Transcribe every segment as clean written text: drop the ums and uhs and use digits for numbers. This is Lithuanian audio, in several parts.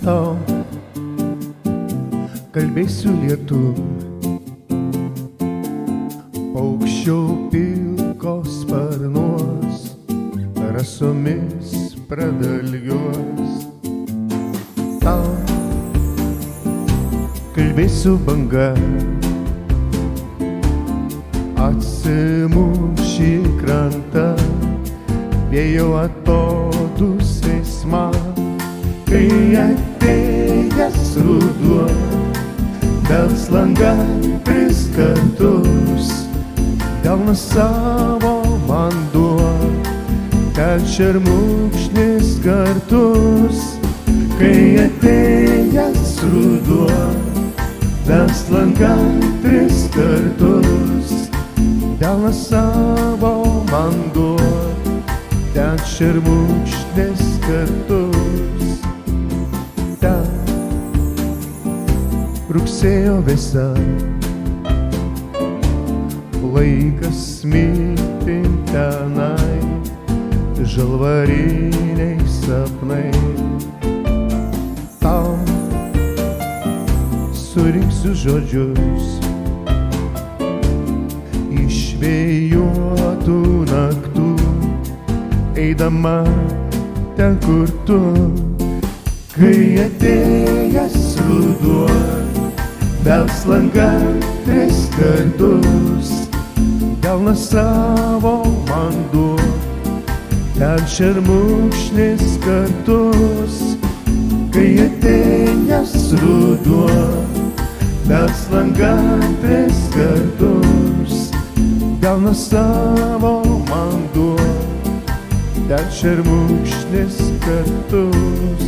Tau kalbėsiu lietuvių, paukščio pilkos sparnuos, rasomis pradalgiuos. Tau kalbėsiu banga, atsimuš į krantą, vėjo atodūsiais man. Kai atėjęs ruduo, bels langą 3 kartus, delną savo man duok, kad šermukšnis kartus. Kai atėjęs ruduo, bels langą 3 kartus, delną savo man duok, kad šermukšnis kartus. Rugsėjo vėsa, laikas smilti tenai, žalvariniai sapnai. Tau surinksiu žodžius iš vėjuotų naktų, eidama ten, kur tu. Kai atėjęs ruduo, bels langą 3 kartus, delną savo man duok, ten šermukšnis kartus. Kai atėjęs ruduo, bels langą 3 kartus, delną savo man duok, ten šermukšnis kartus.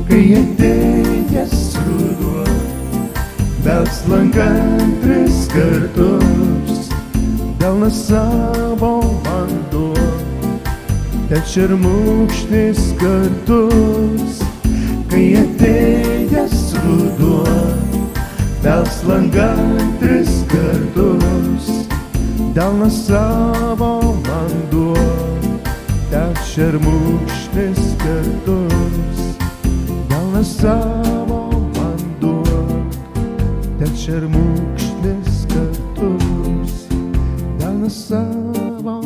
Kai atėjęs ruduo, bels langą 3 kartus, delną savo man duok, ten šermukšnis kartus. Kai atėjęs ruduo, bels langą 3 kartus, delną savo man duok, ten šermukšnis kartus. Delną savo man duok, ten šermukšnis kartus. Delną savo